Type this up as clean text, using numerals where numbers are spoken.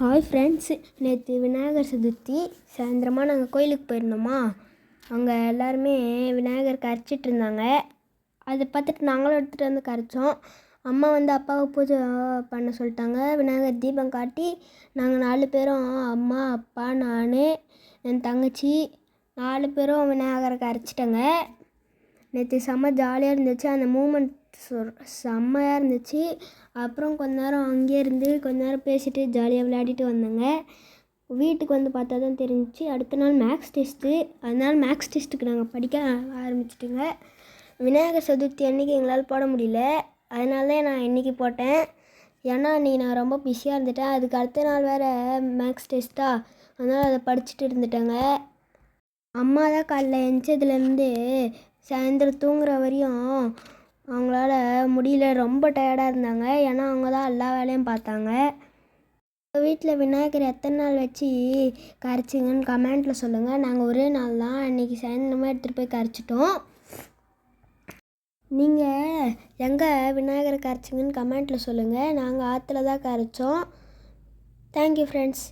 Hi friends, நேற்று விநாயகர் சதுர்த்தி சாயந்தரமாக நாங்கள் கோயிலுக்கு போயிருந்தோமா. அங்கே எல்லாருமே விநாயகர் கரைச்சிட்டு இருந்தாங்க. அதை பார்த்துட்டு நாங்களும் எடுத்துகிட்டு வந்து கரைச்சோம். அம்மா வந்து அப்பாவை பூஜை பண்ண சொல்லிட்டாங்க. விநாயகர் தீபம் காட்டி நாங்கள் 4 பேரும், அம்மா, அப்பா, நான், என் தங்கச்சி 4 பேரும் விநாயகரை கரைச்சிட்டோங்க. நேற்று செம்ம ஜாலியாக இருந்துச்சு. அந்த மூமெண்ட் செம்மையாக இருந்துச்சு. அப்புறம் கொஞ்ச நேரம் அங்கேயே இருந்து கொஞ்ச நேரம் பேசிட்டு ஜாலியாக விளையாடிட்டு வந்தேங்க. வீட்டுக்கு வந்து பார்த்தா தான் தெரிஞ்சிச்சு அடுத்த நாள் மேக்ஸ் டெஸ்ட்டு. அதனால் மேக்ஸ் டெஸ்ட்டுக்கு நாங்கள் படிக்க ஆரம்பிச்சிட்டுங்க. விநாயகர் சதுர்த்தி அன்றைக்கி எங்களால் போட முடியல. அதனால தான் நான் இன்றைக்கி போட்டேன். ஏன்னா அன்றைக்கி நான் ரொம்ப பிஸியாக இருந்துட்டேன். அதுக்கு அடுத்த நாள் வேறு மேக்ஸ் டெஸ்ட்டா, அதனால் அதை படிச்சுட்டு இருந்துட்டேங்க. அம்மா தான் காலைல எழுந்ததுலேருந்து சாயந்தரம் தூங்குற வரையும் அவங்களால முடியல, ரொம்ப டயர்டாக இருந்தாங்க. ஏன்னா அவங்க தான் எல்லா வேலையும் பார்த்தாங்க. வீட்டில் விநாயகர் எத்தனை நாள் வச்சு கரைச்சிங்கன்னு கமெண்ட்டில் சொல்லுங்கள். நாங்கள் ஒரே நாள் தான் இன்றைக்கி சாயந்தரமாக எடுத்துகிட்டு போய் கரைச்சிட்டோம். நீங்கள் எங்கே விநாயகரை கரைச்சிங்கன்னு கமெண்ட்டில் சொல்லுங்கள். நாங்கள் ஆற்றுல தான் கரைச்சோம். Thank you friends.